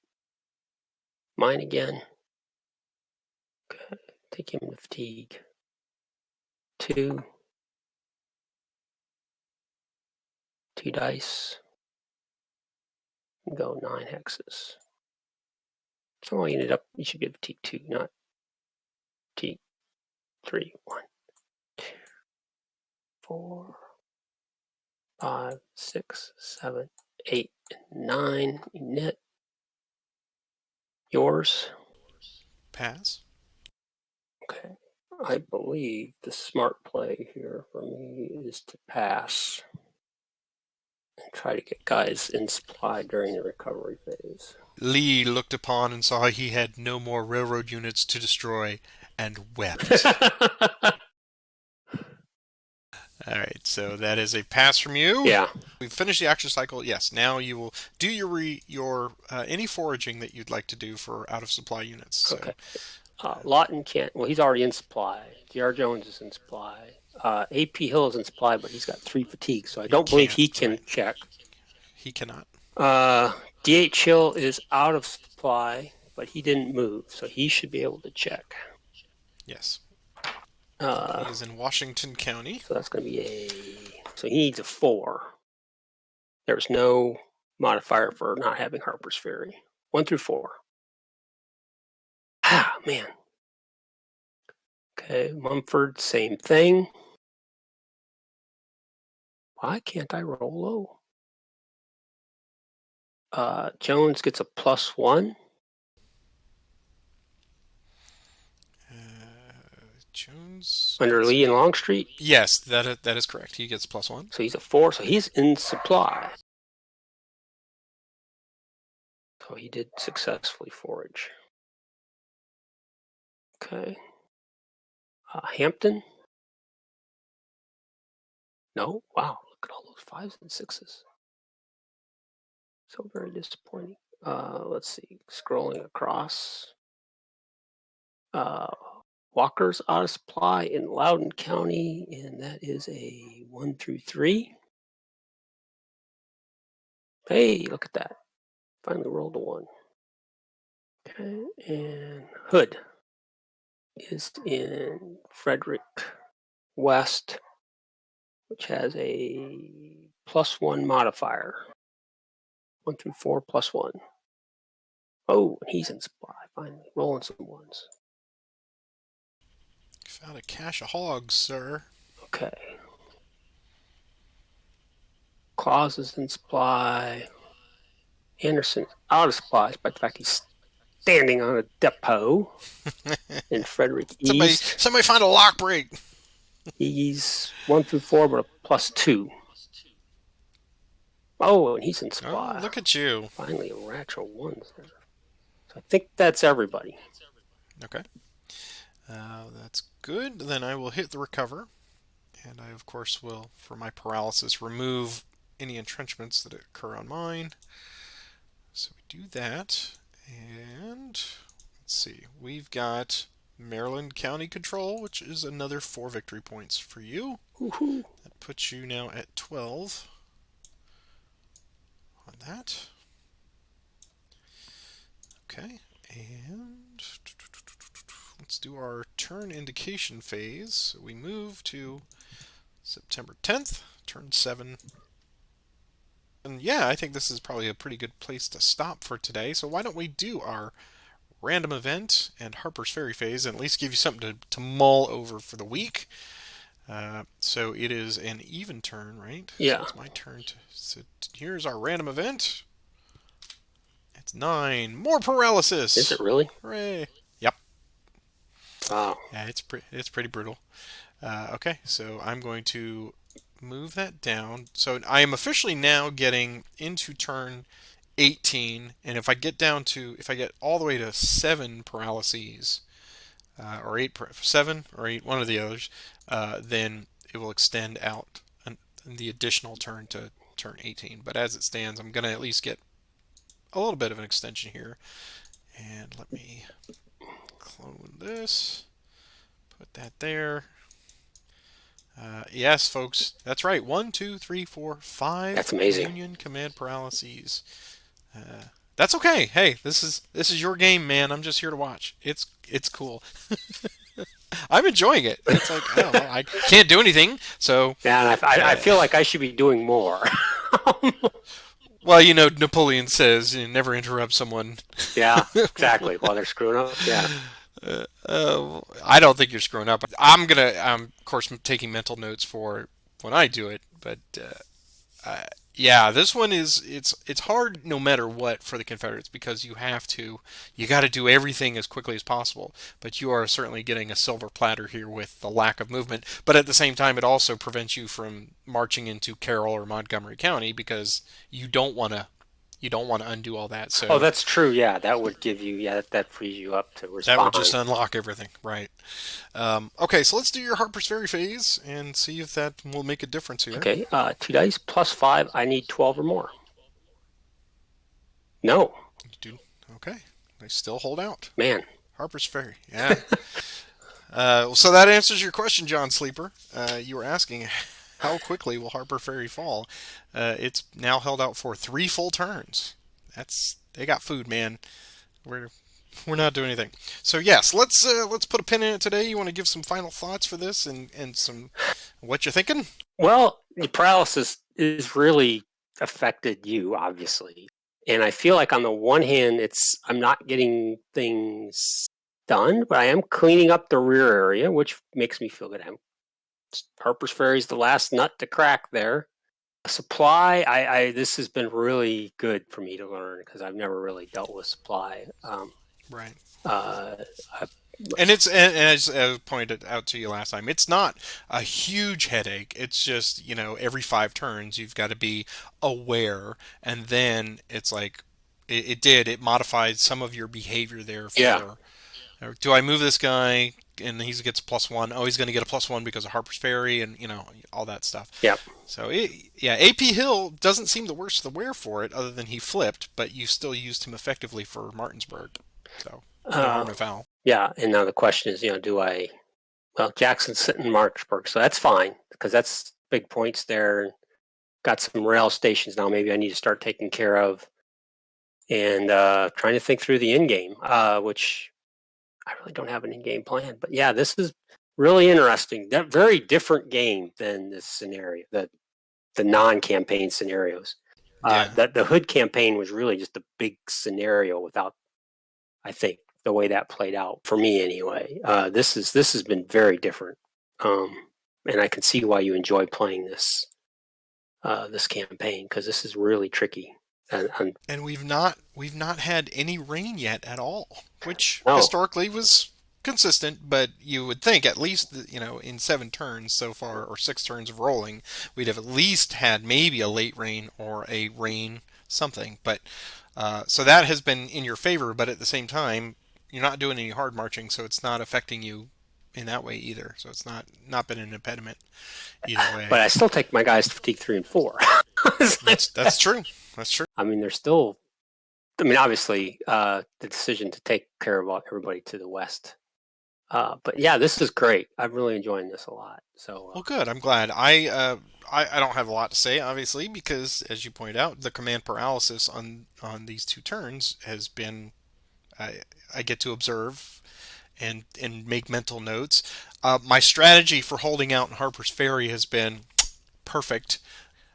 Mine again. Okay. Take him to fatigue 2. 2 dice. Go 9 hexes. So I ended up, you should get fatigue 2, not fatigue 3. 1, 2, 4, 5, 6, 7, 8, and 9. Knit. Yours. Pass. Okay. I believe the smart play here for me is to pass and try to get guys in supply during the recovery phase. Lee looked upon and saw he had no more railroad units to destroy and wept. All right, so that is a pass from you. Yeah. We've finished the action cycle. Yes, now you will do your any foraging that you'd like to do for out of supply units. So. Okay. Lawton can't. Well, he's already in supply. J.R. Jones is in supply. A.P. Hill is in supply, but he's got 3 fatigue, so I don't believe he can right. check. He cannot. D.H. Hill is out of supply, but he didn't move, so he should be able to check. Yes. He is in Washington County. So that's going to be so he needs a 4. There's no modifier for not having Harper's Ferry. 1 through 4. Ah, man. Okay, Mumford, same thing. Why can't I roll low? Jones gets a +1. Jones Under Lee and Longstreet? Yes, that is correct. He gets +1. So he's a 4, so he's in supply. So he did successfully forage. Okay. Hampton? No? Wow, look at all those 5s and 6s. So very disappointing. Let's see, scrolling across. Walker's out of supply in Loudoun County, and that is a 1 through 3. Hey, look at that. Finally rolled a 1. Okay, and Hood is in Frederick West, which has a +1 modifier. 1 through 4 +1. Oh, and he's in supply. Finally, rolling some 1s. Found a cache of hogs, sir. Okay. Claus is in supply. Anderson out of supplies, but in fact he's standing on a depot in Frederick East. Somebody find a lock break. He's 1 through 4, but a +2. Oh, and he's in supply. Oh, look at you. Finally, a rack of 1s there. So I think that's everybody. Okay. That's good. Then I will hit the recover. And I, of course, will, for my paralysis, remove any entrenchments that occur on mine. So we do that, and let's see. We've got Maryland County Control, which is another 4 victory points for you. Woohoo. That puts you now at 12 on that. Okay, and let's do our turn indication phase. So we move to September 10th, turn 7. And yeah, I think this is probably a pretty good place to stop for today. So why don't we do our random event and Harper's Ferry phase and at least give you something to mull over for the week. So it is an even turn, right? Yeah. So it's my turn to. So here's our random event. It's 9. More paralysis. Is it really? Hooray! Yep. Wow. Yeah, it's pretty brutal. Okay, so I'm going to move that down. So I am officially now getting into turn 18, and if I get all the way to 7 paralyses, or 7 or 8, one of the others, then it will extend out the additional turn to turn 18. But as it stands, I'm going to at least get a little bit of an extension here. And let me clone this, put that there. Yes, folks, that's right. 1, 2, 3, 4, 5. That's amazing. Union command paralyses. That's okay. Hey, this is your game, man. I'm just here to watch. It's cool. I'm enjoying it. It's like, I don't know, I can't do anything, so Yeah, and I feel like I should be doing more. well, Napoleon says you never interrupt someone. Yeah, exactly. While they're screwing up. Yeah. I don't think you're screwing up. I'm of course taking mental notes for when I do it, but yeah, this one it's hard no matter what for the Confederates because you got to do everything as quickly as possible. But you are certainly getting a silver platter here with the lack of movement. But at the same time, it also prevents you from marching into Carroll or Montgomery County because you don't want to undo all that. So Oh, that's true. Yeah, that would give you. Yeah, that frees you up to respond. that would just unlock everything, right? Okay, so let's do your Harper's Ferry phase and see if that will make a difference here. Okay, 2 dice plus 5. I need 12 or more. No. You do okay. They still hold out. Man. Harper's Ferry, yeah. So that answers your question, John Sleeper. You were asking how quickly will Harper Ferry fall? It's now held out for 3 full turns. They got food, man. We're not doing anything. So yes, let's put a pin in it today. You want to give some final thoughts for this and some what you're thinking? Well, the paralysis is really affected you, obviously. And I feel like on the one hand, I'm not getting things done, but I am cleaning up the rear area, which makes me feel good. Harper's Ferry's the last nut to crack there. Supply, this has been really good for me to learn because I've never really dealt with supply. Right. And as I pointed out to you last time, it's not a huge headache. It's just, every 5 turns you've got to be aware, and then it's like it modified some of your behavior there for. Yeah. Do I move this guy and he gets a +1? Oh, he's going to get a +1 because of Harper's Ferry and all that stuff. Yeah. So AP Hill doesn't seem the worse the wear for it, other than he flipped, but you still used him effectively for Martinsburg. So no harm, no foul. Yeah, and now the question is, do I? Well, Jackson's sitting in Martinsburg, so that's fine because that's big points there. Got some rail stations now. Maybe I need to start taking care of, and trying to think through the end game, which I really don't have an in game plan. But yeah, this is really interesting. That very different game than this scenario, the non-campaign scenarios. Yeah. The Hood campaign was really just a big scenario without, I think, the way that played out for me anyway. This has been very different, and I can see why you enjoy playing this campaign because this is really tricky. And we've not had any rain yet at all, which No. historically was consistent. But you would think at least in 7 turns so far, or 6 turns of rolling, we'd have at least had maybe a late rain or a rain something. But so that has been in your favor. But at the same time, you're not doing any hard marching, so it's not affecting you in that way either. So it's not been an impediment either way. But I still take my guys to fatigue 3 and 4. That's true. That's true. I mean, they're still I mean, obviously, the decision to take care of everybody to the west. But yeah, this is great. I'm really enjoying this a lot. So Well, good. I'm glad. I don't have a lot to say, obviously, because as you pointed out, the command paralysis on these two turns has been. I I get to observe and make mental notes. My strategy for holding out in Harper's Ferry has been perfect.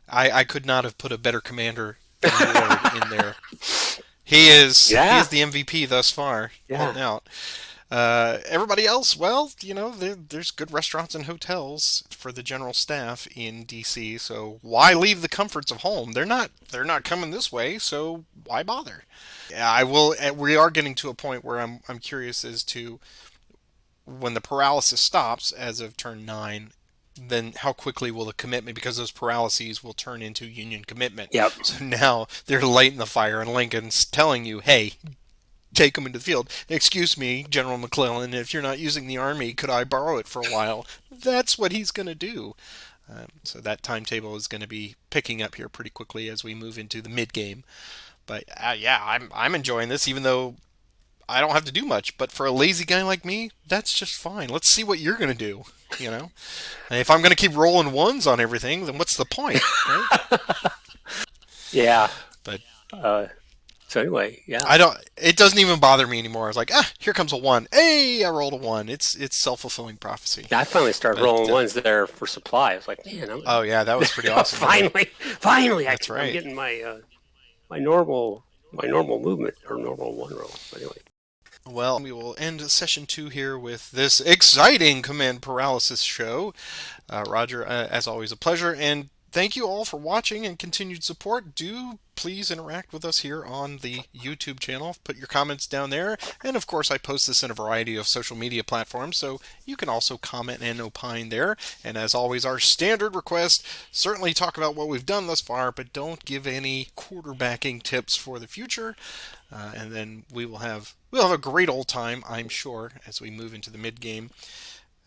I could not have put a better commander than Ward in there. He is yeah, the MVP thus far, yeah, holding out. Everybody else, well, there's good restaurants and hotels for the general staff in DC. So why leave the comforts of home? They're not coming this way. So why bother? Yeah, I will. We are getting to a point where I'm curious as to when the paralysis stops as of turn 9. Then how quickly will the commitment, because those paralyses will turn into Union commitment. yep. So now they're lighting the fire, and Lincoln's telling you, hey, take them into the field. Excuse me, General McClellan, if you're not using the army, could I borrow it for a while? That's what he's going to do. So that timetable is going to be picking up here pretty quickly as we move into the mid game. But yeah, I'm enjoying this, even though I don't have to do much. But for a lazy guy like me, that's just fine. Let's see what you're going to do. You know, and if I'm going to keep rolling ones on everything, then what's the point, right? Yeah. But Uh, so anyway, yeah. I don't. It doesn't even bother me anymore. It's like, here comes a one. Hey, I rolled a one. It's self fulfilling prophecy. I finally started But rolling ones there for supply. I was like, man, oh yeah, that was pretty awesome. finally, That's I'm right. getting my normal movement or normal one roll. But anyway, Well, we will end session 2 here with this exciting command paralysis show. Roger, as always, a pleasure, and thank you all for watching and continued support. Do please interact with us here on the YouTube channel. Put your comments down there, and of course, I post this in a variety of social media platforms, so you can also comment and opine there. And as always, our standard request: certainly talk about what we've done thus far, but don't give any quarterbacking tips for the future. And then we'll have a great old time, I'm sure, as we move into the mid game.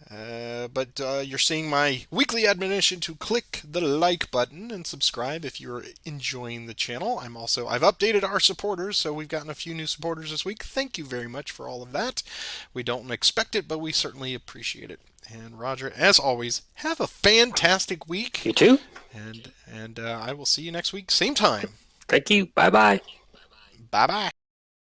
But you're seeing my weekly admonition to click the like button and subscribe if you're enjoying the channel. I've updated our supporters, so we've gotten a few new supporters this week. Thank you very much for all of that. We don't expect it, but we certainly appreciate it. And Roger, as always, have a fantastic week. you too. And I will see you next week, same time. Thank you. Bye bye. Bye bye.